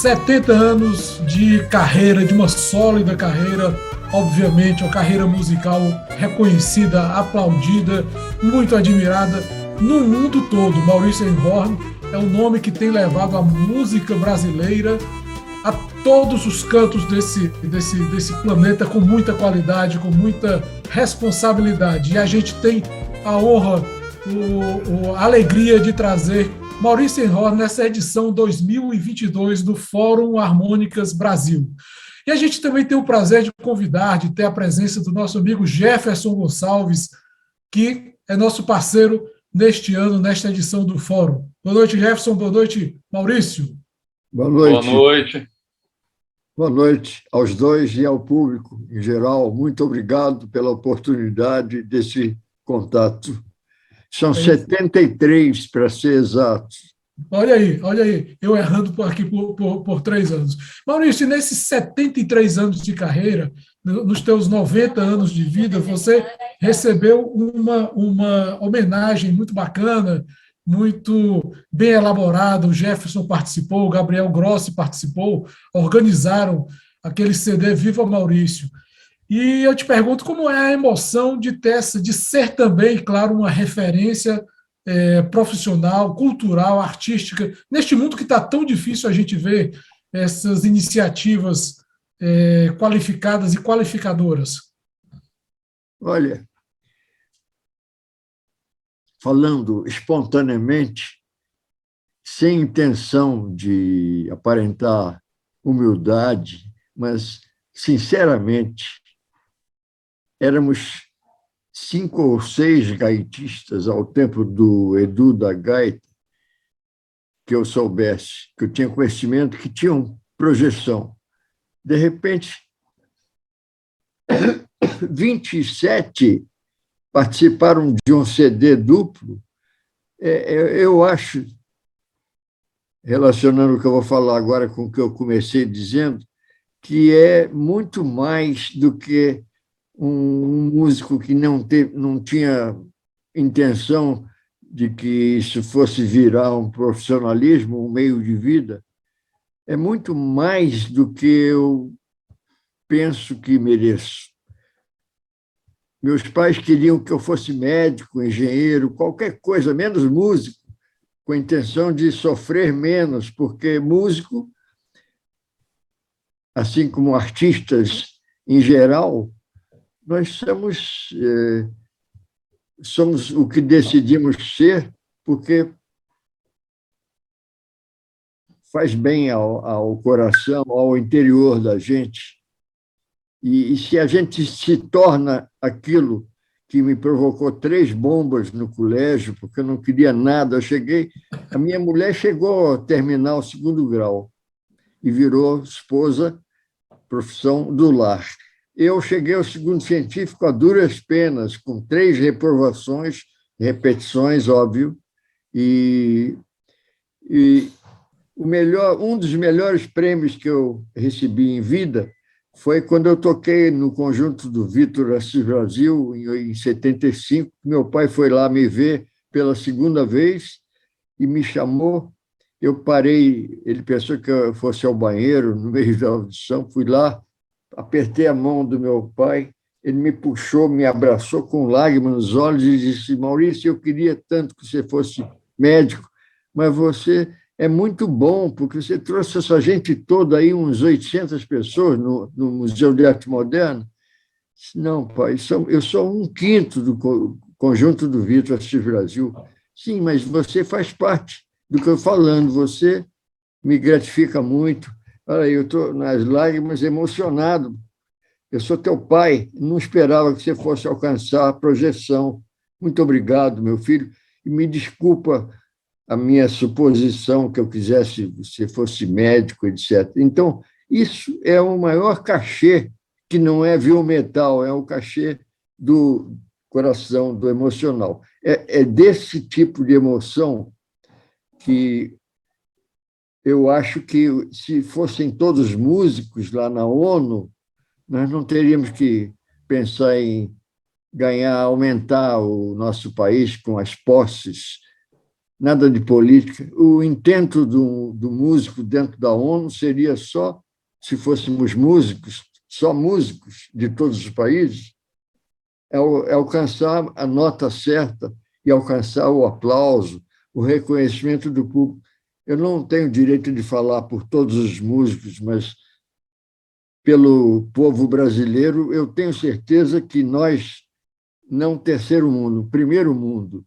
70 anos de carreira, de uma sólida carreira, obviamente, uma carreira musical reconhecida, aplaudida, muito admirada no mundo todo. Maurício Einhorn é um nome que tem levado a música brasileira a todos os cantos desse planeta com muita qualidade, com muita responsabilidade. E a gente tem a honra, a alegria de trazer Maurício Einhorn nessa edição 2022 do Fórum Harmônicas Brasil. E a gente também tem o prazer de convidar, de ter a presença do nosso amigo Jefferson Gonçalves, que é nosso parceiro neste ano, nesta edição do Fórum. Boa noite, Jefferson. Boa noite, Maurício. Boa noite. Boa noite. Boa noite aos dois e ao público em geral. Muito obrigado pela oportunidade desse contato. São 73, para ser exatos. Olha aí, eu errando aqui por 3 anos. Maurício, nesses 73 anos de carreira, nos teus 90 anos de vida, você recebeu uma homenagem muito bacana, muito bem elaborada. O Jefferson participou, o Gabriel Grossi participou, organizaram aquele CD Viva Maurício. E eu te pergunto como é a emoção de ser também, claro, uma referência profissional, cultural, artística, neste mundo que está tão difícil a gente ver essas iniciativas qualificadas e qualificadoras. Olha, falando espontaneamente, sem intenção de aparentar humildade, mas, sinceramente, éramos 5 ou 6 gaitistas ao tempo do Edu da Gaita, que eu soubesse, que eu tinha conhecimento, que tinham projeção. De repente, 27 participaram de um CD duplo. Eu acho, relacionando o que eu vou falar agora com o que eu comecei dizendo, que é muito mais do que um músico que não tinha intenção de que isso fosse virar um profissionalismo, um meio de vida. É muito mais do que eu penso que mereço. Meus pais queriam que eu fosse médico, engenheiro, qualquer coisa, menos músico, com a intenção de sofrer menos, porque músico, assim como artistas em geral, nós somos o que decidimos ser, porque faz bem ao coração, ao interior da gente. E se a gente se torna aquilo que me provocou 3 bombas no colégio, porque eu não queria nada, a minha mulher chegou a terminar o 2º grau e virou esposa, profissão do lar. Eu cheguei ao 2º científico a duras penas, com 3 reprovações, repetições, óbvio, e um dos melhores prêmios que eu recebi em vida foi quando eu toquei no conjunto do Vitor Assis Brasil, em 75. Meu pai foi lá me ver pela 2ª vez e me chamou. Eu parei, ele pensou que eu fosse ao banheiro no meio da audição, fui lá, apertei a mão do meu pai, ele me puxou, me abraçou com lágrimas nos olhos e disse: Maurício, eu queria tanto que você fosse médico, mas você é muito bom, porque você trouxe essa gente toda aí, uns 800 pessoas no Museu de Arte Moderna. Não, pai, eu sou 1/5 do conjunto do Vitor Assis Brasil. Sim, mas você faz parte do que eu estou falando, você me gratifica muito. Olha, eu estou nas lágrimas, emocionado. Eu sou teu pai, não esperava que você fosse alcançar a projeção. Muito obrigado, meu filho. E me desculpa a minha suposição que eu quisesse que você fosse médico, etc. Então, isso é o maior cachê, que não é viu-metal, é o cachê do coração, do emocional. É desse tipo de emoção que eu acho que, se fossem todos músicos lá na ONU, nós não teríamos que pensar em aumentar o nosso país com as posses nada de política. O intento do músico dentro da ONU seria só, se fôssemos músicos, só músicos de todos os países, é alcançar a nota certa e alcançar o aplauso, o reconhecimento do público. Eu não tenho direito de falar por todos os músicos, mas pelo povo brasileiro, eu tenho certeza que nós, não terceiro mundo, primeiro mundo,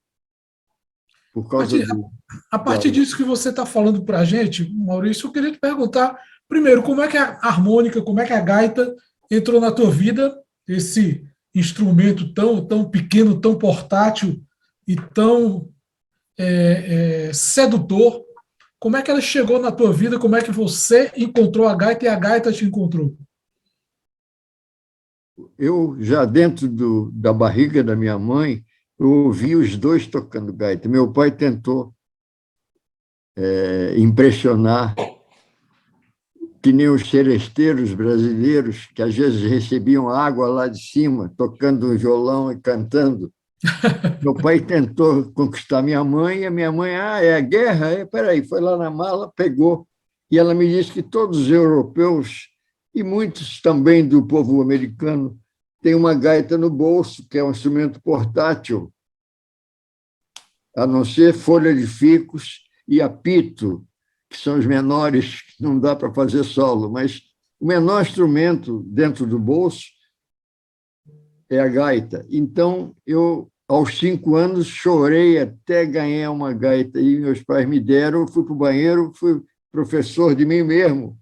por causa do... A partir disso que você está falando para a gente, Maurício, eu queria te perguntar, primeiro, como é que a harmônica, como é que a gaita entrou na tua vida, esse instrumento tão pequeno, tão portátil e tão sedutor, como é que ela chegou na tua vida, como é que você encontrou a gaita e a gaita te encontrou? Eu, já dentro da barriga da minha mãe, eu ouvi os dois tocando gaita. Meu pai tentou impressionar, que nem os seresteiros brasileiros, que às vezes recebiam água lá de cima, tocando um violão e cantando. Meu pai tentou conquistar minha mãe, e a minha mãe, é a guerra? Peraí, foi lá na mala, pegou, e ela me disse que todos os europeus, e muitos também do povo americano, têm uma gaita no bolso, que é um instrumento portátil, a não ser folha de ficus e apito, que são os menores, que não dá para fazer solo, mas o menor instrumento dentro do bolso é a gaita. Então, eu, aos 5 anos, chorei até ganhar uma gaita, e meus pais me deram, eu fui para o banheiro, fui professor de mim mesmo,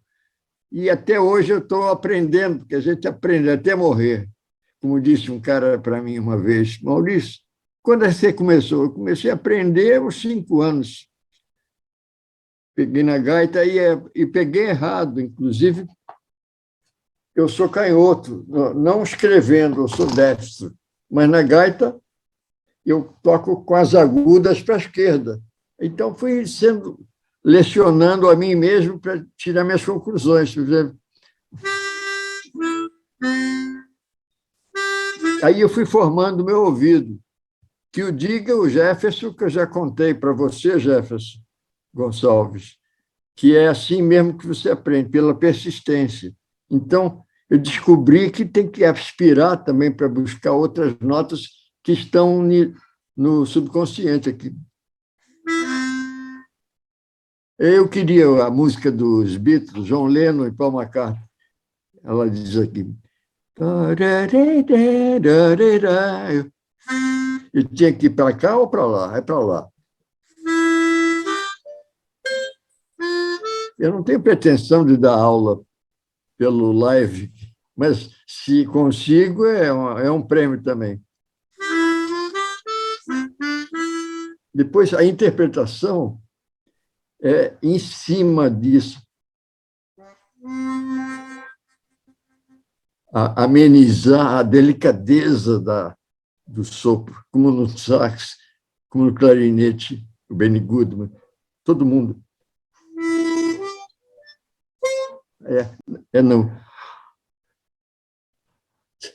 e até hoje eu estou aprendendo, porque a gente aprende até morrer. Como disse um cara para mim uma vez, Maurício, quando você começou? Eu comecei a aprender aos 5 anos. Peguei na gaita e peguei errado, inclusive, eu sou canhoto, não escrevendo, eu sou destro, mas na gaita eu toco com as agudas para a esquerda. Então, fui lecionando a mim mesmo para tirar minhas conclusões. Aí eu fui formando o meu ouvido. Que o diga o Jefferson, que eu já contei para você, Jefferson Gonçalves, que é assim mesmo que você aprende, pela persistência. Então, eu descobri que tem que aspirar também para buscar outras notas que estão no subconsciente aqui. Eu queria a música dos Beatles, John Lennon e Paul McCartney. Ela diz aqui... Eu tinha que ir para cá ou para lá? É para lá. Eu não tenho pretensão de dar aula pelo live, mas se consigo, é um prêmio também. Depois, a interpretação é em cima disso. Amenizar a delicadeza do sopro, como no sax, como no clarinete, o Benny Goodman, todo mundo. Não.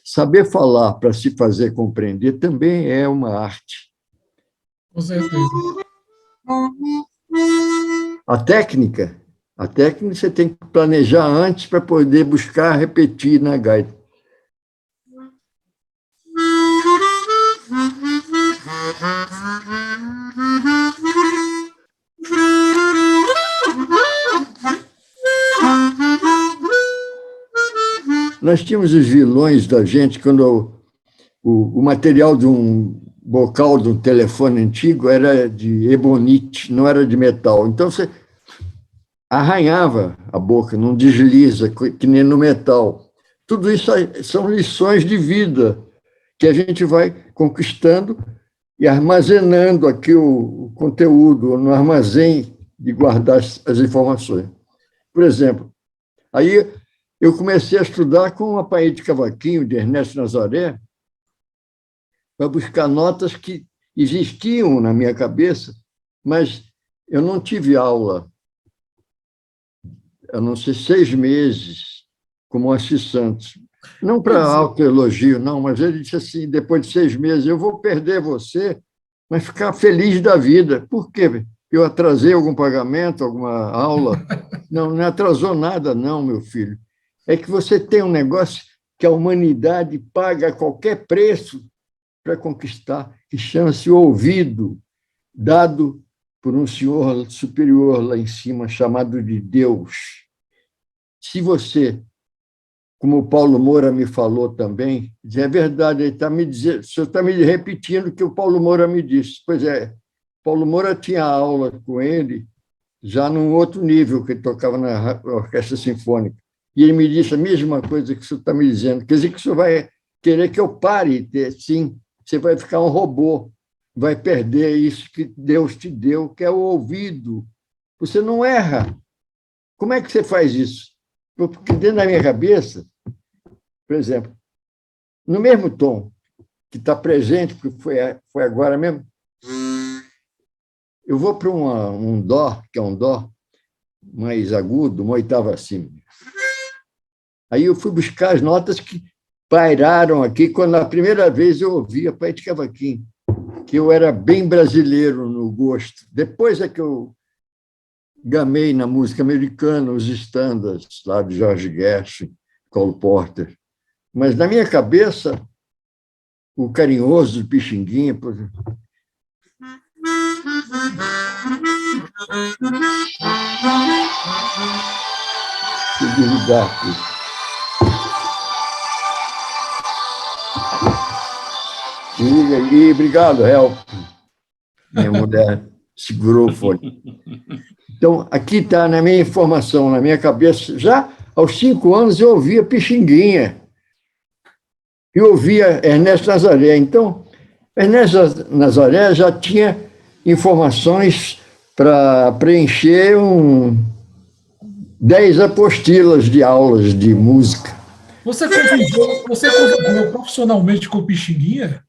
Saber falar para se fazer compreender também é uma arte. Com certeza. A técnica você tem que planejar antes para poder buscar repetir na gaita. Nós tínhamos os vilões da gente quando o material de um bocal de um telefone antigo era de ebonite, não era de metal. Então, você arranhava a boca, não desliza, que nem no metal. Tudo isso são lições de vida que a gente vai conquistando e armazenando aqui o conteúdo no armazém de guardar as informações. Por exemplo, aí eu comecei a estudar com uma Apanhei de Cavaquinho, de Ernesto Nazaré, para buscar notas que existiam na minha cabeça, mas eu não tive aula, a não ser 6 meses, como Assis Santos. Não para autoelogio, não, mas ele disse assim, depois de 6 meses, eu vou perder você mas ficar feliz da vida. Por quê? Eu atrasei algum pagamento, alguma aula? Não, não atrasou nada, não, meu filho. É que você tem um negócio que a humanidade paga a qualquer preço para conquistar, que chama-se ouvido, dado por um senhor superior lá em cima, chamado de Deus. Se você, como o Paulo Moura me falou também, é verdade, ele está me dizendo, o senhor está me repetindo o que o Paulo Moura me disse. Pois é, Paulo Moura tinha aula com ele já num outro nível, que ele tocava na Orquestra Sinfônica. E ele me disse a mesma coisa que o senhor está me dizendo. Quer dizer que o senhor vai querer que eu pare? Sim, você vai ficar um robô, vai perder isso que Deus te deu, que é o ouvido. Você não erra. Como é que você faz isso? Porque dentro da minha cabeça, por exemplo, no mesmo tom que está presente, porque foi agora mesmo, eu vou para um dó, que é um dó mais agudo, uma oitava acima. Aí eu fui buscar as notas que pairaram aqui quando a primeira vez eu ouvi a Paete Cavaquinho, que eu era bem brasileiro no gosto. Depois é que eu gamei na música americana, os standards lá de George Gershwin, Cole Porter. Mas na minha cabeça, o Carinhoso de Pixinguinha, por exemplo. Deixa eu desligar aqui. E obrigado, Help. Minha mulher segurou o fone. Então, aqui está na minha informação, na minha cabeça. Já aos 5 anos eu ouvia Pixinguinha. Eu ouvia Ernesto Nazaré. Então, Ernesto Nazaré já tinha informações para preencher 10 apostilas de aulas de música. Você conviveu profissionalmente com o Pixinguinha?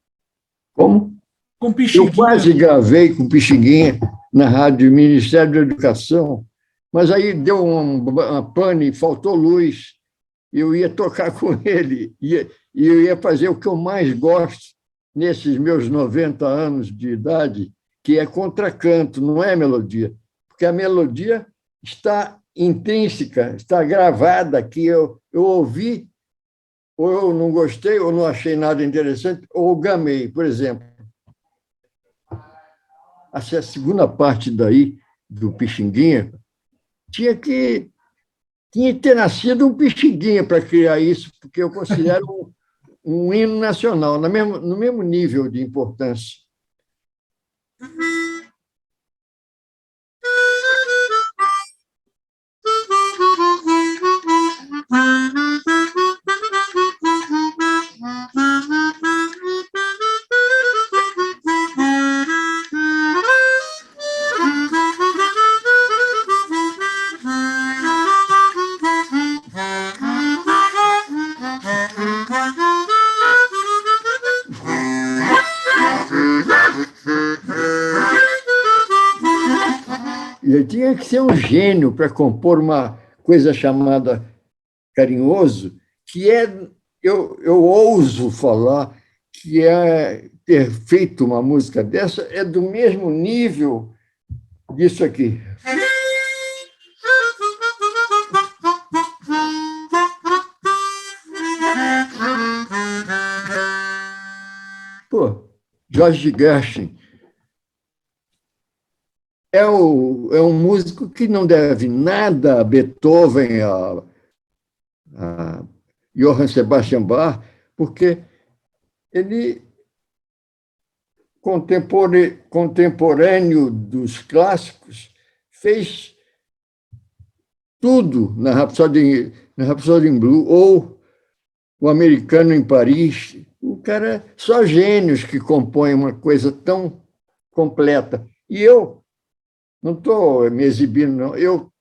Como? Com Pixinguinha? Eu quase gravei com Pixinguinha na rádio Ministério da Educação, mas aí deu uma pane, faltou luz, eu ia tocar com ele, e eu ia fazer o que eu mais gosto nesses meus 90 anos de idade, que é contracanto, não é melodia, porque a melodia está intrínseca, está gravada, que eu ouvi, ou eu não gostei, ou não achei nada interessante, ou gamei, por exemplo. A segunda parte daí, do Pixinguinha, tinha que ter nascido um Pixinguinha para criar isso, porque eu considero um hino nacional, no mesmo nível de importância. Eu tinha que ser um gênio para compor uma coisa chamada Carinhoso, que eu ouso falar que ter feito uma música dessa é do mesmo nível disso aqui. Pô, George Gershwin é um músico que não deve nada a Beethoven, a Johann Sebastian Bach, porque ele, contemporâneo dos clássicos, fez tudo na Rhapsody in Blue, ou o Americano em Paris. O cara, só gênios que compõem uma coisa tão completa. E eu não estou me exibindo, não. Eu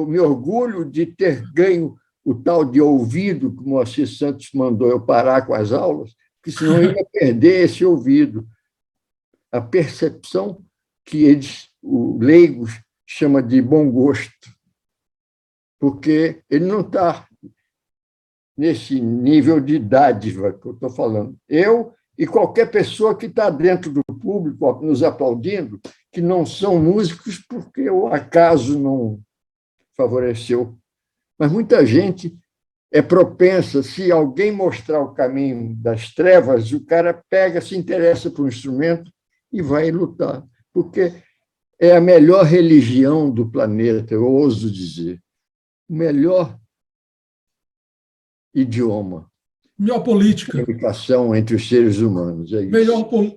me orgulho de ter ganho o tal de ouvido, que o Moacir Santos mandou eu parar com as aulas, porque senão eu ia perder esse ouvido. A percepção que eles, os leigos, chamam de bom gosto, porque ele não está nesse nível de dádiva que eu estou falando. Eu e qualquer pessoa que está dentro do público público nos aplaudindo que não são músicos porque o acaso não favoreceu. Mas muita gente é propensa, se alguém mostrar o caminho das trevas, o cara pega, se interessa por um instrumento e vai lutar, porque é a melhor religião do planeta, eu ouso dizer, o melhor idioma, Melhor política. comunicação entre os seres humanos. É isso.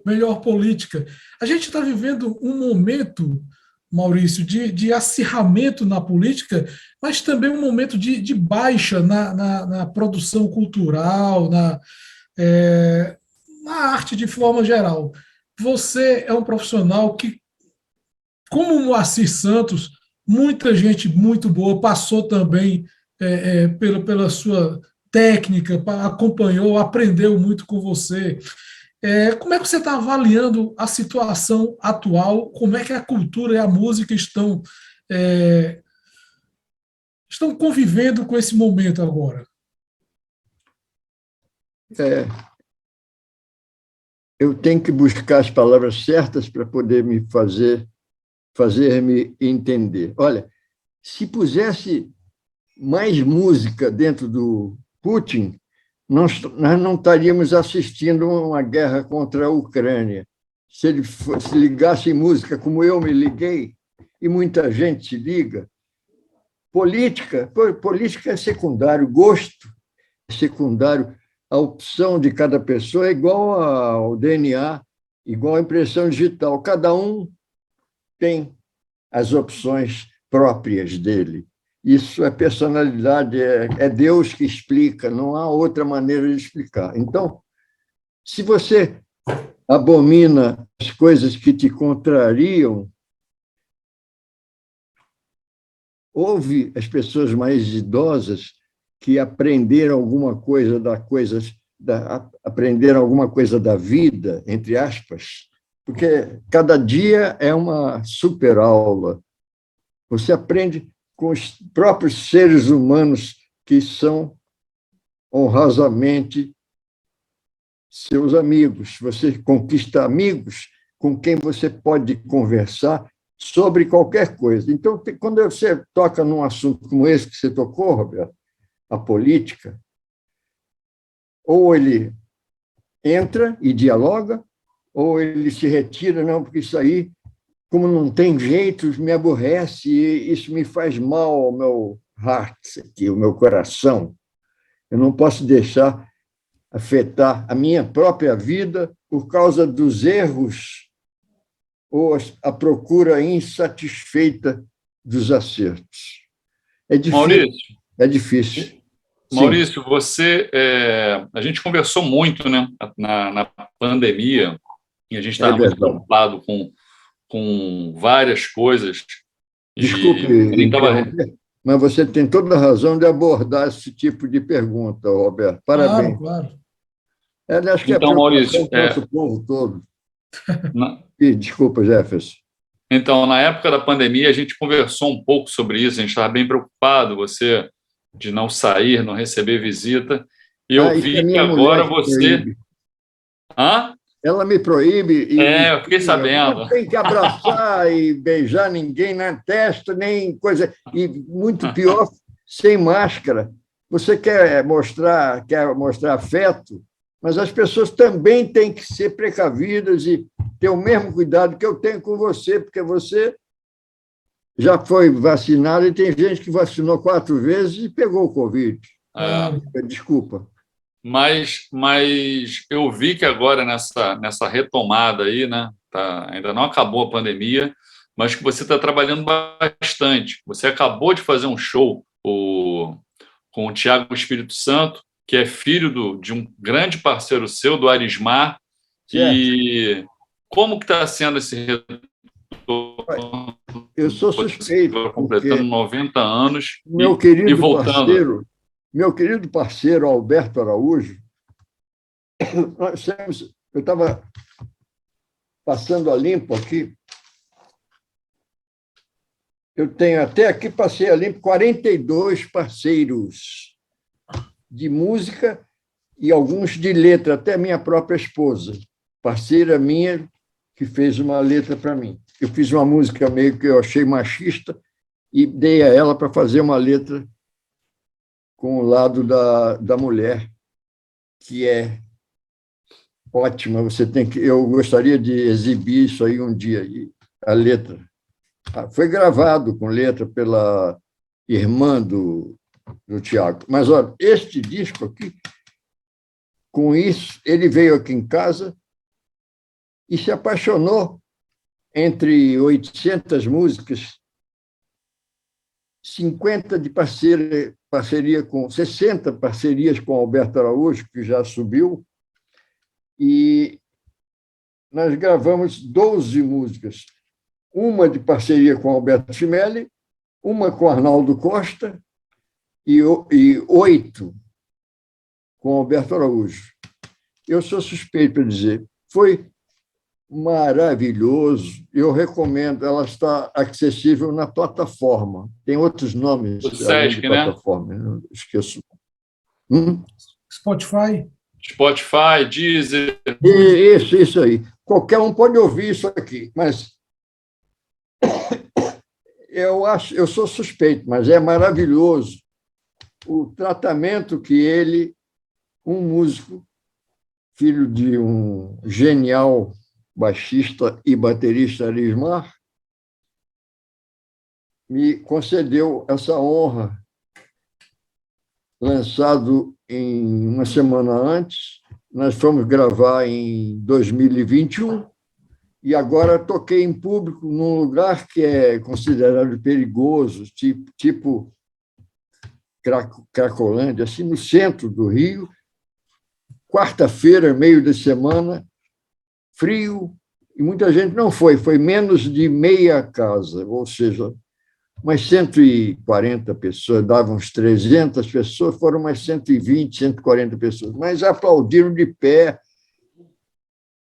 Melhor política. A gente está vivendo um momento, Maurício, de acirramento na política, mas também um momento de baixa na produção cultural, na arte de forma geral. Você é um profissional que, como o Moacir Santos, muita gente muito boa passou também pela sua técnica, acompanhou, aprendeu muito com você. Como é que você está avaliando a situação atual? Como é que a cultura e a música estão convivendo com esse momento agora? Eu tenho que buscar as palavras certas para poder fazer-me entender. Olha, se pusesse mais música dentro do Putin, nós não estaríamos assistindo a uma guerra contra a Ucrânia. Se ele se ligasse em música como eu me liguei, e muita gente se liga, política é secundário, gosto é secundário, a opção de cada pessoa é igual ao DNA, igual à impressão digital. Cada um tem as opções próprias dele. Isso é personalidade, é Deus que explica, não há outra maneira de explicar. Então, se você abomina as coisas que te contrariam, ouve as pessoas mais idosas que aprenderam alguma coisa aprenderam alguma coisa da vida, entre aspas, porque cada dia é uma super aula. Você aprende com os próprios seres humanos que são honrosamente seus amigos. Você conquista amigos com quem você pode conversar sobre qualquer coisa. Então, quando você toca num assunto como esse que você tocou, Roberto, a política, ou ele entra e dialoga, ou ele se retira, não, porque isso aí, como não tem jeito, me aborrece, e isso me faz mal ao meu heart, aqui, o meu coração. Eu não posso deixar afetar a minha própria vida por causa dos erros ou a procura insatisfeita dos acertos. É difícil. Maurício, é difícil. Maurício, a gente conversou muito, né, na pandemia, e a gente estava muito preocupado com várias coisas. Desculpe, mas você tem toda a razão de abordar esse tipo de pergunta, Roberto. Parabéns. Claro. Acho que então, Maurício, do nosso povo todo. Desculpa, Jefferson. Então, na época da pandemia, a gente conversou um pouco sobre isso, a gente estava bem preocupado, você de não sair, não receber visita, e eu vi que agora você... Ela me proíbe. Eu fiquei sabendo. Não tem que abraçar e beijar ninguém na testa, nem coisa. E muito pior, sem máscara. Você quer mostrar afeto, mas as pessoas também têm que ser precavidas e ter o mesmo cuidado que eu tenho com você, porque você já foi vacinado e tem gente que vacinou 4 vezes e pegou o Covid. Desculpa. Mas eu vi que agora, nessa retomada aí, né, ainda não acabou a pandemia, mas que você está trabalhando bastante. Você acabou de fazer um show com o Tiago Espírito Santo, que é filho de um grande parceiro seu, do Arismar. E como que está sendo esse retorno? Eu sou suspeito. Completando 90 anos e voltando. Meu querido parceiro Alberto Araújo, eu estava passando a limpo aqui, eu tenho até aqui, passei a limpo, 42 parceiros de música e alguns de letra, até minha própria esposa, parceira minha, que fez uma letra para mim. Eu fiz uma música meio que eu achei machista e dei a ela para fazer uma letra com o lado da mulher, que é ótima. Eu gostaria de exibir isso aí um dia. E a letra foi gravado com letra pela irmã do Tiago. Mas, olha, este disco aqui, com isso, ele veio aqui em casa e se apaixonou entre 800 músicas, 50 de parceria com 60 parcerias com Alberto Araújo, que já subiu, e nós gravamos 12 músicas, uma de parceria com Alberto Chimelli, uma com Arnaldo Costa e 8 com Alberto Araújo. Eu sou suspeito para dizer, foi maravilhoso, eu recomendo, ela está acessível na plataforma, tem outros nomes. O Sesc, né? Plataforma, eu esqueço. Spotify, Deezer. Isso aí. Qualquer um pode ouvir isso aqui, mas eu sou suspeito, mas é maravilhoso o tratamento que ele, um músico, filho de um genial baixista e baterista Arismar, me concedeu essa honra, lançado em uma semana antes. Nós fomos gravar em 2021 e agora toquei em público num lugar que é considerado perigoso, tipo Cracolândia, assim, no centro do Rio, quarta-feira, meio de semana, frio, e muita gente não foi menos de meia casa, ou seja, umas 140 pessoas, davam uns 300 pessoas, foram umas 120, 140 pessoas, mas aplaudiram de pé.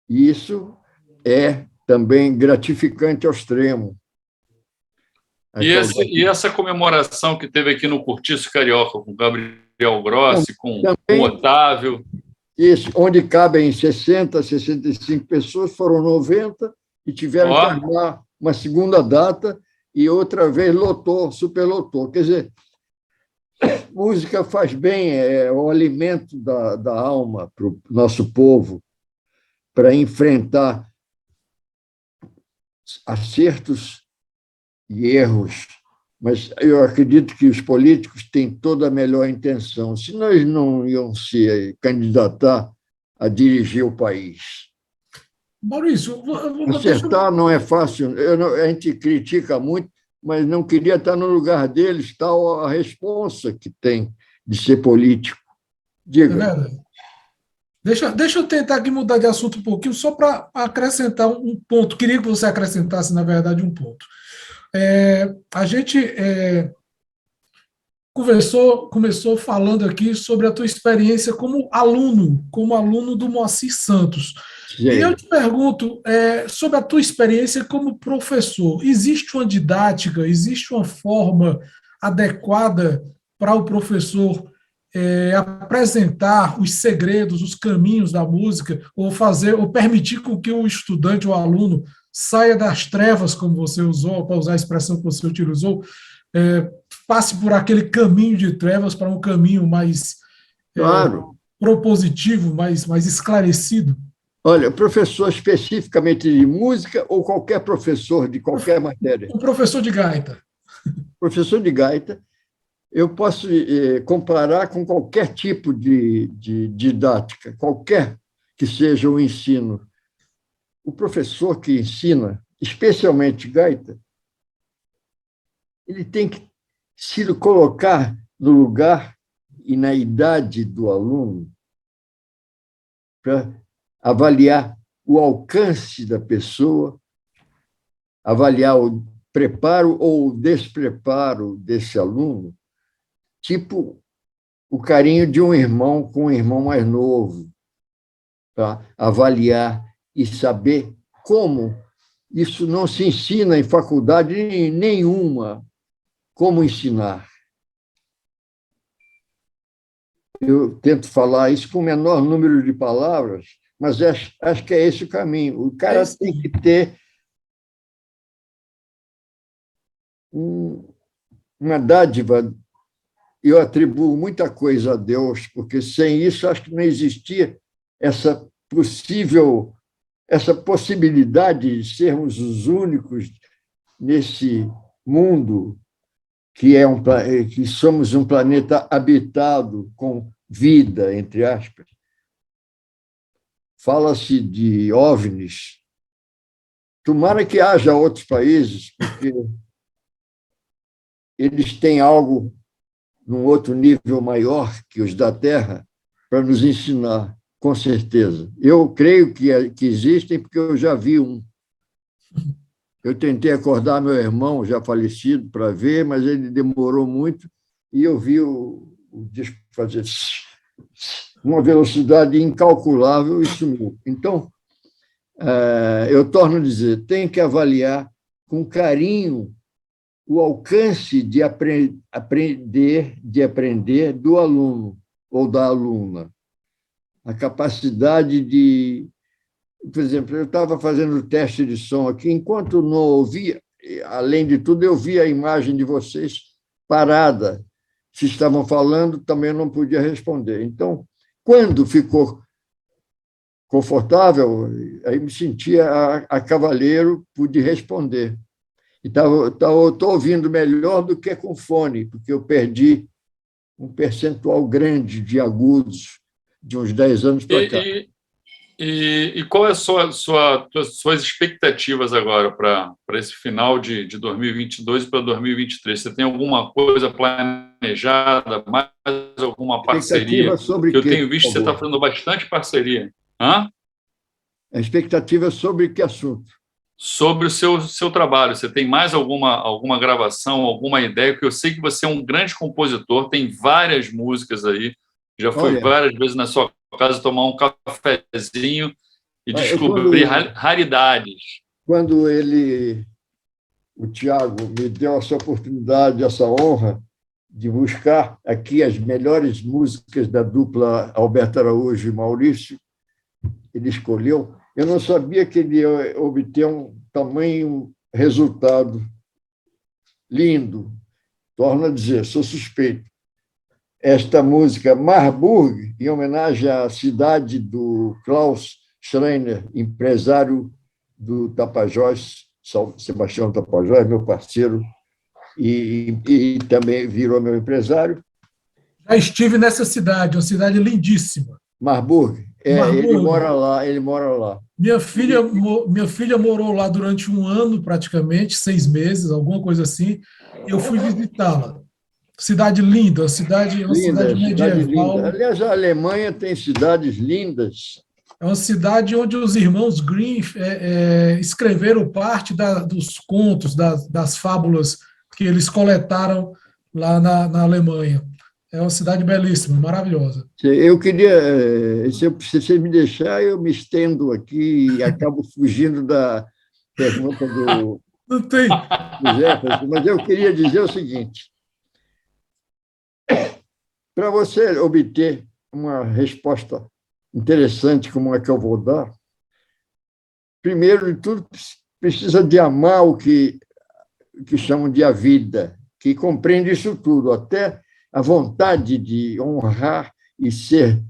E isso é também gratificante ao extremo. E essa comemoração que teve aqui no Cortiço Carioca, com Gabriel Grossi, com o Otávio... Isso, onde cabem 60, 65 pessoas, foram 90 e tiveram que armar uma segunda data e outra vez superlotou. Quer dizer, música faz bem, é o alimento da alma para o nosso povo, para enfrentar acertos e erros. Mas eu acredito que os políticos têm toda a melhor intenção, senão eles não iam se candidatar a dirigir o país. Maurício, acertar não é fácil. A gente critica muito, mas não queria estar no lugar deles, tal a responsa que tem de ser político. Diga. Deixa eu tentar aqui mudar de assunto um pouquinho, só para acrescentar um ponto. Queria que você acrescentasse, na verdade, um ponto. A gente começou falando aqui sobre a tua experiência como aluno do Moacir Santos. Sim. E eu te pergunto sobre a tua experiência como professor. Existe uma didática, existe uma forma adequada para o professor apresentar os segredos, os caminhos da música, ou permitir com que o estudante, o aluno, saia das trevas, como você usou, para usar a expressão que você utilizou, passe por aquele caminho de trevas para um caminho mais propositivo, mais esclarecido? Olha, professor especificamente de música ou qualquer professor de qualquer matéria? Um professor de gaita. Professor de gaita, eu posso comparar com qualquer tipo de didática, qualquer que seja o ensino. O professor que ensina, especialmente gaita, ele tem que se colocar no lugar e na idade do aluno para avaliar o alcance da pessoa, avaliar o preparo ou o despreparo desse aluno, tipo o carinho de um irmão com um irmão mais novo, tá? Avaliar e saber como. Isso não se ensina em faculdade nenhuma, como ensinar. Eu tento falar isso com o menor número de palavras, mas acho que é esse o caminho. O cara tem que ter uma dádiva. Eu atribuo muita coisa a Deus, porque sem isso acho que não existia essa possibilidade de sermos os únicos nesse mundo que somos um planeta habitado com vida, entre aspas. Fala-se de OVNIs. Tomara que haja outros países, porque eles têm algo num outro nível maior que os da Terra para nos ensinar, com certeza. Eu creio que existem, porque eu já vi um. Eu tentei acordar meu irmão, já falecido, para ver, mas ele demorou muito, e eu vi o disco fazer uma velocidade incalculável e sumiu. Então, eu torno a dizer, tem que avaliar com carinho o alcance de aprender do aluno ou da aluna, a capacidade de... Por exemplo, eu estava fazendo teste de som aqui, enquanto não ouvia, além de tudo, eu via a imagem de vocês parada. Se estavam falando, também não podia responder. Então, quando ficou confortável, aí me sentia a cavaleiro, pude responder. Estou ouvindo melhor do que com fone, porque eu perdi um percentual grande de agudos de uns 10 anos para cá. E qual é suas expectativas agora para esse final de 2022 e para 2023? Você tem alguma coisa planejada, mais alguma parceria? Sobre eu tenho visto que você está fazendo bastante parceria. Hã? A expectativa sobre que assunto? Sobre o seu trabalho. Você tem mais alguma gravação, alguma ideia? Porque eu sei que você é um grande compositor, tem várias músicas aí, já foi várias vezes na sua casa tomar um cafezinho e descobrir raridades. Quando o Tiago, me deu essa oportunidade, essa honra de buscar aqui as melhores músicas da dupla Alberto Araújo e Maurício, ele escolheu. Eu não sabia que ele ia obter um tamanho resultado lindo. Torno a dizer, sou suspeito. Esta música, Marburg, em homenagem à cidade do Klaus Schreiner, empresário do Tapajós, Sebastião Tapajós, meu parceiro, e também virou meu empresário. Já estive nessa cidade, uma cidade lindíssima. Marburg. Ele mora lá. Minha filha morou lá durante um ano, praticamente, 6 meses, alguma coisa assim, e eu fui visitá-la. Cidade linda, uma cidade medieval. Linda. Aliás, a Alemanha tem cidades lindas. É uma cidade onde os irmãos Grimm escreveram parte dos contos, das fábulas que eles coletaram lá na Alemanha. É uma cidade belíssima, maravilhosa. Eu queria, se você me deixar, eu me estendo aqui e acabo fugindo da pergunta do Jefferson, mas eu queria dizer o seguinte: para você obter uma resposta interessante como a que eu vou dar, primeiro de tudo, precisa de amar o que chamam de a vida, que compreende isso tudo, até a vontade de honrar e ser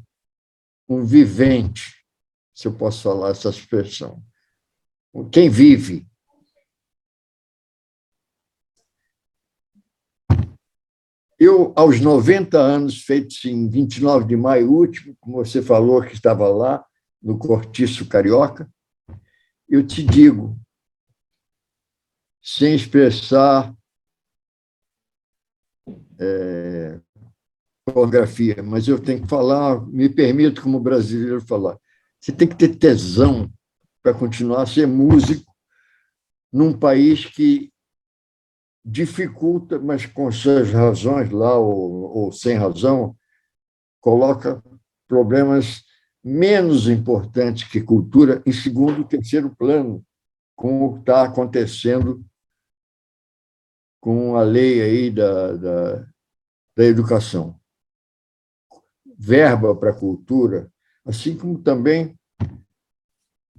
um vivente, se eu posso falar essa expressão. Quem vive. Eu, aos 90 anos, feitos em 29 de maio último, como você falou que estava lá, no Cortiço Carioca, eu te digo, sem expressar pornografia, mas eu tenho que falar, me permito como brasileiro falar, você tem que ter tesão para continuar a ser músico num país que dificulta, mas com suas razões lá, ou sem razão, coloca problemas menos importantes que cultura em segundo e terceiro plano, como o que está acontecendo com a lei aí da educação. Verba para a cultura, assim como também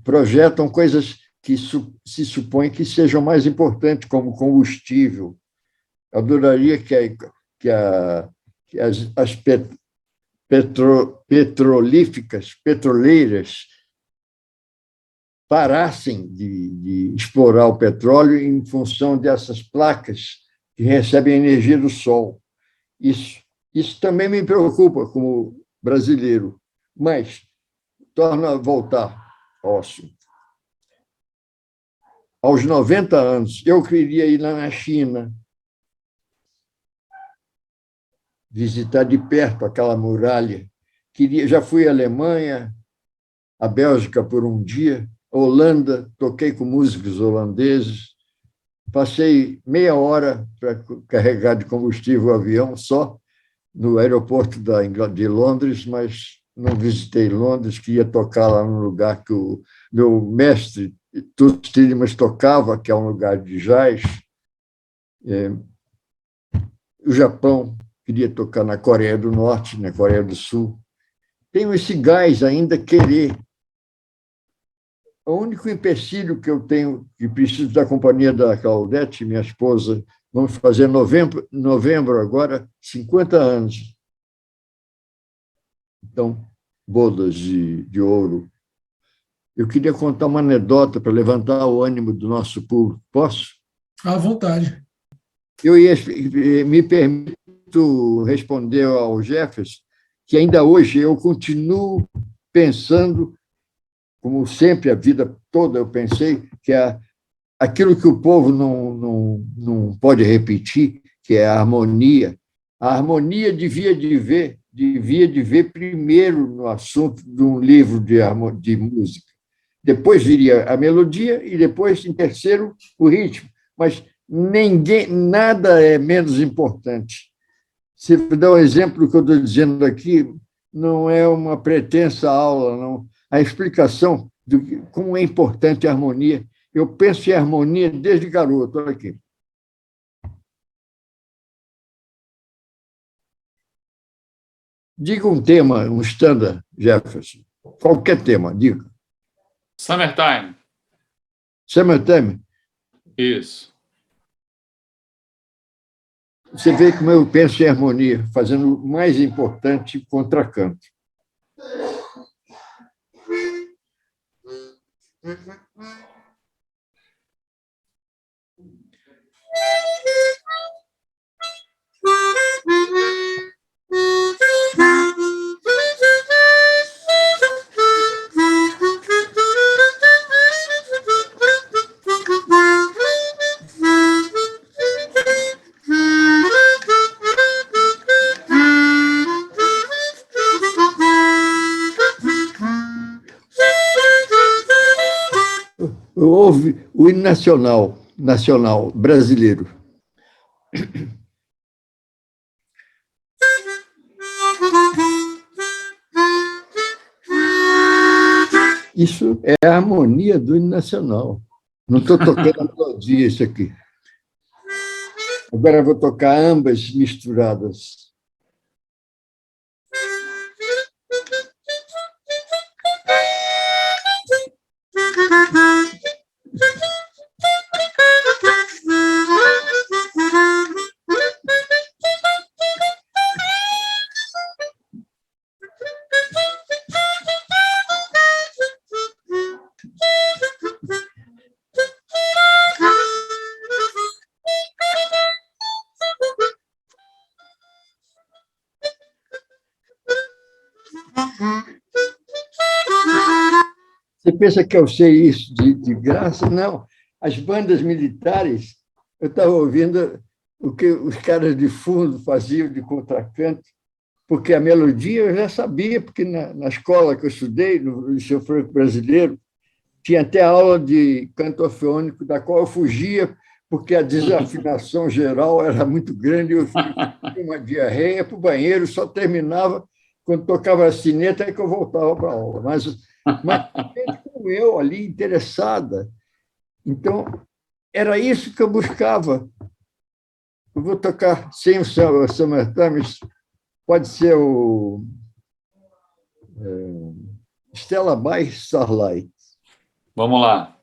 projetam coisas que se supõe que sejam mais importantes, como combustível. Eu adoraria que as petroleiras parassem de explorar o petróleo em função dessas placas que recebem energia do sol. Isso também me preocupa como brasileiro, mas torna a voltar ao assunto. Aos 90 anos, eu queria ir lá na China, visitar de perto aquela muralha. Já fui à Alemanha, à Bélgica por um dia, a Holanda, toquei com músicos holandeses, passei meia hora para carregar de combustível o avião só no aeroporto de Londres, mas não visitei Londres, queria tocar lá num lugar que o meu mestre, Toots Thielemans, tocava, que é um lugar de jazz. O Japão, queria tocar na Coreia do Norte, na Coreia do Sul. Tenho esse gás ainda querer. O único empecilho que eu tenho, que preciso da companhia da Claudete, minha esposa, vamos fazer novembro agora, 50 anos. Então, bodas de ouro. Eu queria contar uma anedota para levantar o ânimo do nosso público. Posso? À vontade. Me permito responder ao Jefferson que ainda hoje eu continuo pensando, como sempre a vida toda eu pensei, que aquilo que o povo não pode repetir, que é a harmonia. A harmonia devia de ver primeiro no assunto de um livro de música. Depois viria a melodia e depois, em terceiro, o ritmo. Mas nada é menos importante. Se eu dar um exemplo que eu estou dizendo aqui, não é uma pretensa aula, não. A explicação de como é importante a harmonia. Eu penso em harmonia desde garoto. Olha aqui. Diga um tema, um standard, Jefferson. Qualquer tema, diga. Summertime. Summertime? Isso. Você vê como eu penso em harmonia, fazendo o mais importante contracanto. Houve o hino nacional brasileiro. Isso é a harmonia do hino nacional. Não estou tocando a melodia, isso aqui. Agora eu vou tocar ambas misturadas. Você pensa que eu sei isso de graça? Não. As bandas militares, eu estava ouvindo o que os caras de fundo faziam de contracanto, porque a melodia eu já sabia, porque na escola que eu estudei, no Liceu Franco Brasileiro, tinha até aula de canto orfeônico, da qual eu fugia, porque a desafinação geral era muito grande, eu tinha uma diarreia para o banheiro, só terminava quando tocava a sineta, é que eu voltava para a aula. Mas gente como eu ali, interessada. Então, era isso que eu buscava. Eu vou tocar sem o Summertime, pode ser o Stella by Starlight. Vamos lá.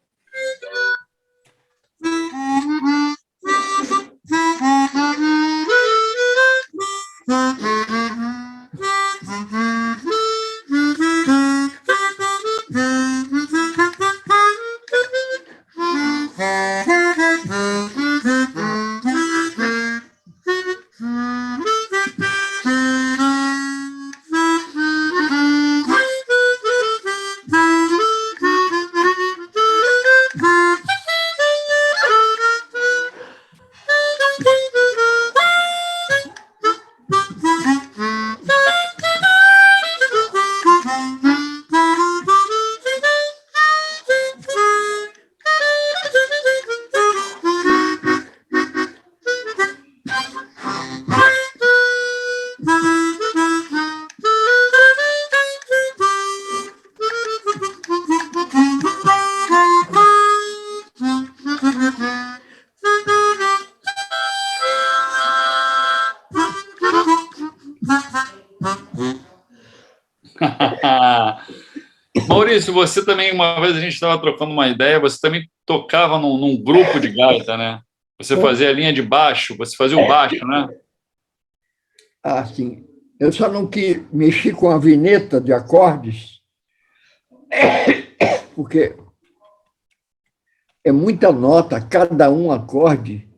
Maurício, você também, uma vez a gente estava trocando uma ideia, você também tocava num grupo de gaita, né? Você fazia a linha de baixo, você fazia o baixo, né? Ah, sim. Eu só não que mexi com a vinheta de acordes, porque é muita nota, cada um acorde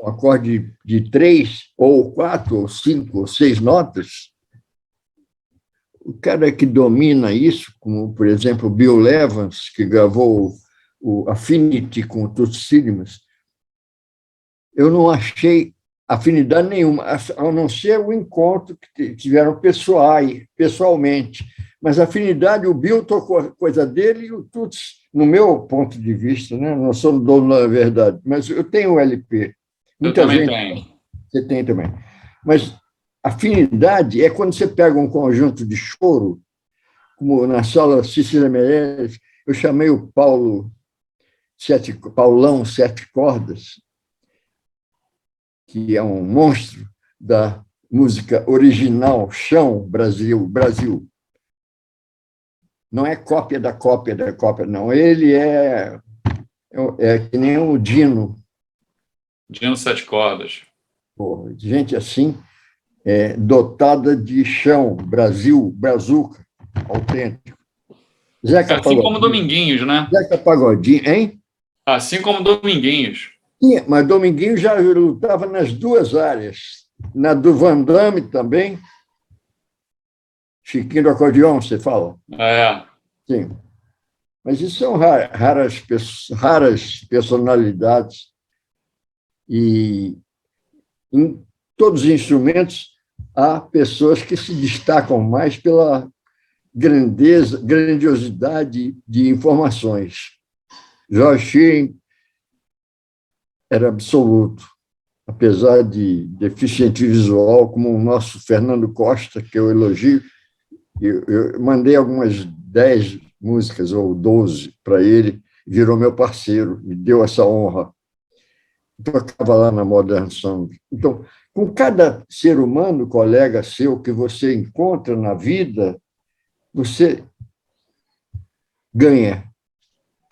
um acorde de 3, ou 4, ou 5, ou 6 notas. O cara que domina isso, como, por exemplo, Bill Evans, que gravou o Affinity com o Toots Thielemans, eu não achei afinidade nenhuma, a não ser o encontro que tiveram pessoalmente. Mas afinidade, o Bill tocou a coisa dele e o Toots, no meu ponto de vista, né? Não sou dono da verdade, mas eu tenho o LP. Muita eu também gente, tenho. você tem também. Mas afinidade é quando você pega um conjunto de choro, como na sala Cecília Meirelles, eu chamei o Paulão Sete Cordas, que é um monstro da música original, chão, Brasil, Brasil. Não é cópia da cópia da cópia, não. Ele é que nem o Dino. Dino Sete Cordas. Pô, gente assim, dotada de chão, Brasil, brazuca, autêntico. Zeca Assim Pagodinho. como Dominguinhos, né? Zeca Pagodinho, hein? Assim como Dominguinhos. Sim, mas Dominguinho já lutava nas duas áreas. Na do Van Damme também. Chiquinho do acordeão, você fala? É. Sim. Mas isso são raras personalidades. E em todos os instrumentos há pessoas que se destacam mais pela grandiosidade de informações. George Shearing era absoluto, apesar de deficiente visual, como o nosso Fernando Costa, que eu elogio. Eu mandei algumas 10 músicas ou 12 para ele, virou meu parceiro, me deu essa honra. Tocava lá na Modern Song. Então, com cada ser humano, colega seu, que você encontra na vida, você ganha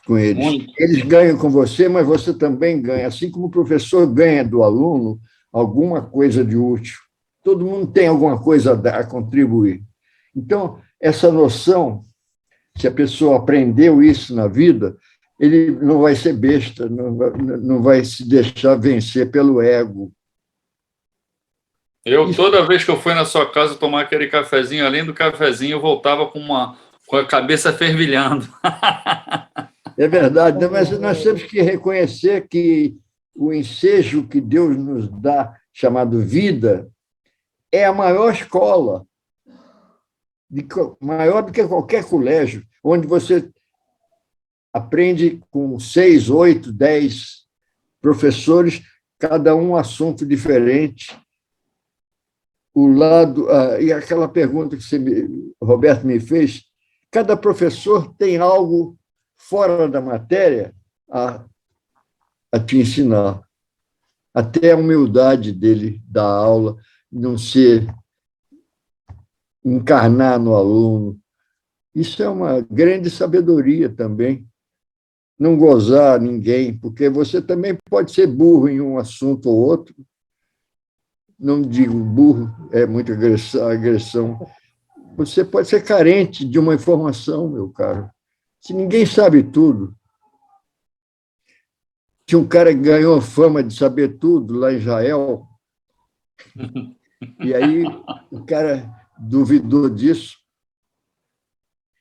com eles. Muito. Eles ganham com você, mas você também ganha. Assim como o professor ganha do aluno alguma coisa de útil. Todo mundo tem alguma coisa a contribuir. Então, essa noção, se a pessoa aprendeu isso na vida, ele não vai ser besta, não vai se deixar vencer pelo ego. Toda vez que eu fui na sua casa tomar aquele cafezinho, além do cafezinho, eu voltava com a cabeça fervilhando. É verdade, mas nós temos que reconhecer que o ensejo que Deus nos dá, chamado vida, é a maior escola, maior do que qualquer colégio, onde você aprende com 6, 8, 10 professores, cada um assunto diferente. E aquela pergunta que Roberto me fez, cada professor tem algo fora da matéria a te ensinar. Até a humildade dele da aula, não ser encarnar no aluno. Isso é uma grande sabedoria também. Não gozar ninguém, porque você também pode ser burro em um assunto ou outro. Não digo burro, é muita agressão. Você pode ser carente de uma informação, meu caro. Se ninguém sabe tudo, tinha um cara que ganhou fama de saber tudo lá em Israel, e aí o cara duvidou disso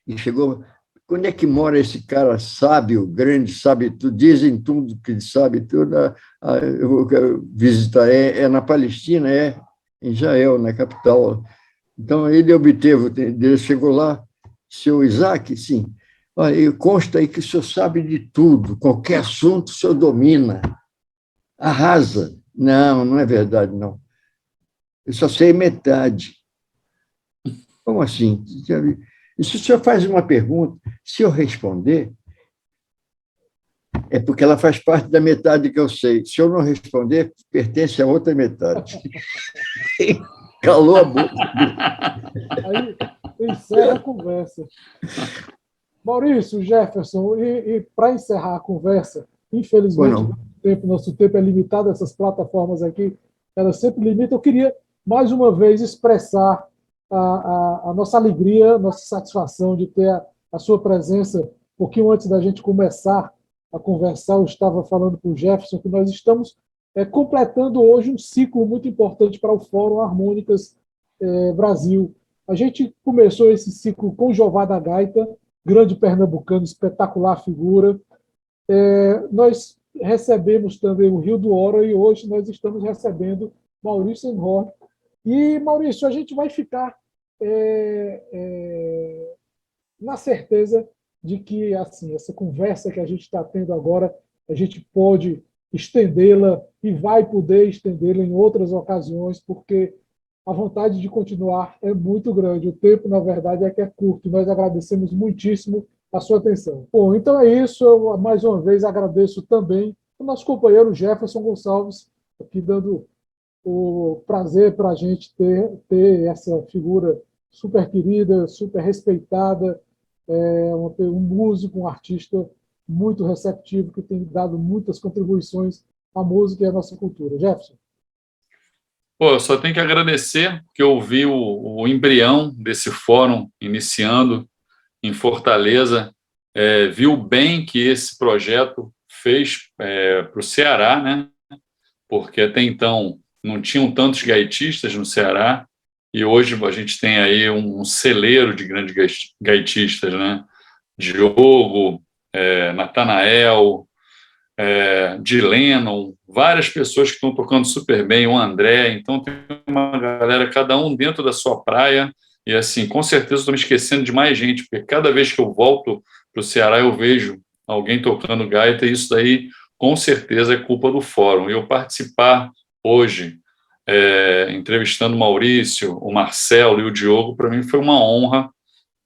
e chegou. Quando é que mora esse cara sábio, grande, sabe tudo? Dizem tudo que sabe tudo. Eu vou visitar. É na Palestina, em Israel, na capital. Então, ele obteve, ele chegou lá, seu Isaac, sim. Olha, consta aí que o senhor sabe de tudo, qualquer assunto o senhor domina, arrasa. Não, não é verdade, não. Eu só sei metade. Como assim? E se o senhor faz uma pergunta, se eu responder, é porque ela faz parte da metade que eu sei. Se eu não responder, pertence a outra metade. Calou a boca. Aí encerra a conversa. Maurício, Jefferson, e para encerrar a conversa, infelizmente, nosso tempo é limitado, essas plataformas aqui, elas sempre limitam. Eu queria, mais uma vez, expressar a nossa alegria, nossa satisfação de ter a sua presença. Um pouquinho antes da gente começar a conversar, eu estava falando com o Jefferson que nós estamos completando hoje um ciclo muito importante para o Fórum Harmônicas Brasil. A gente começou esse ciclo com Jová da Gaita, grande pernambucano, espetacular figura. Nós recebemos também o Rio do Oro e hoje nós estamos recebendo Maurício Enhorn. E, Maurício, a gente vai ficar na certeza de que assim, essa conversa que a gente está tendo agora, a gente pode estendê-la e vai poder estendê-la em outras ocasiões, porque a vontade de continuar é muito grande. O tempo, na verdade, é que é curto. Nós agradecemos muitíssimo a sua atenção. Bom, então é isso. Eu, mais uma vez, agradeço também o nosso companheiro Jefferson Gonçalves, aqui dando o prazer para a gente ter essa figura super querida, super respeitada, um músico, um artista muito receptivo, que tem dado muitas contribuições à música e à nossa cultura. Jefferson. Pô, eu só tenho que agradecer, porque eu vi o embrião desse fórum iniciando em Fortaleza, vi o bem que esse projeto fez para o Ceará, né? Porque até então não tinham tantos gaitistas no Ceará, e hoje a gente tem aí um celeiro de grandes gaitistas, né? Diogo, Natanael, de Lennon, várias pessoas que estão tocando super bem, o André, então tem uma galera, cada um dentro da sua praia, e assim, com certeza estou me esquecendo de mais gente, porque cada vez que eu volto para o Ceará eu vejo alguém tocando gaita, e isso daí com certeza é culpa do fórum. E eu participar hoje, entrevistando o Maurício, o Marcelo e o Diogo, para mim foi uma honra,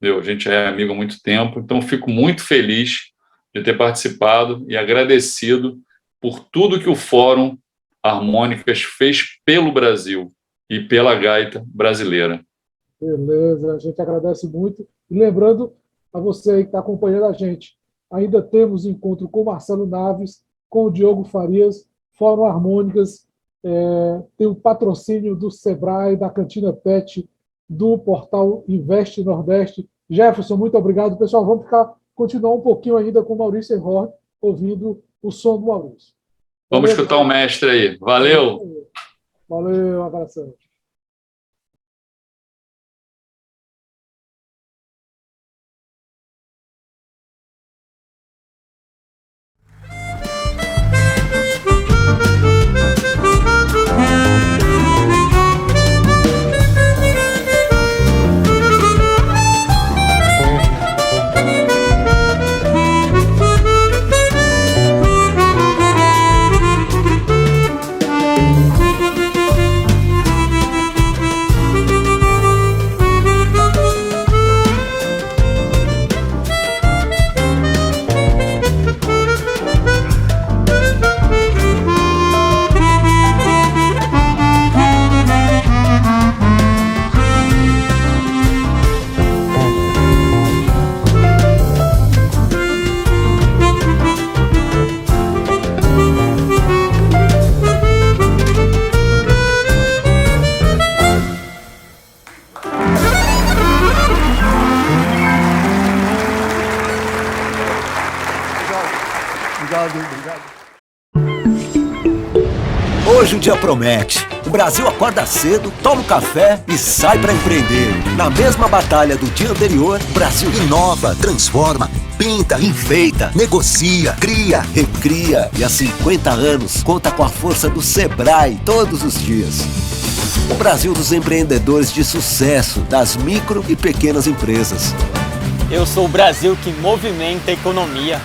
a gente é amigo há muito tempo, então fico muito feliz de ter participado e agradecido por tudo que o Fórum Harmônicas fez pelo Brasil e pela gaita brasileira. Beleza, a gente agradece muito. E lembrando a você aí que está acompanhando a gente, ainda temos encontro com o Marcelo Naves, com o Diogo Farias, Fórum Harmônicas, tem o patrocínio do Sebrae, da Cantina Pet, do portal Investe Nordeste. Jefferson, muito obrigado. Pessoal, vamos continuar um pouquinho ainda com o Maurício Enhorn, ouvindo o som do Maurício. Vamos escutar o mestre aí. Valeu! Valeu, um abração. obrigado. Hoje o dia promete. O Brasil acorda cedo, toma um café e sai para empreender. Na mesma batalha do dia anterior, o Brasil inova, transforma, pinta, enfeita, negocia, cria, recria. E há 50 anos conta com a força do Sebrae todos os dias. O Brasil dos empreendedores de sucesso, das micro e pequenas empresas. Eu sou o Brasil que movimenta a economia.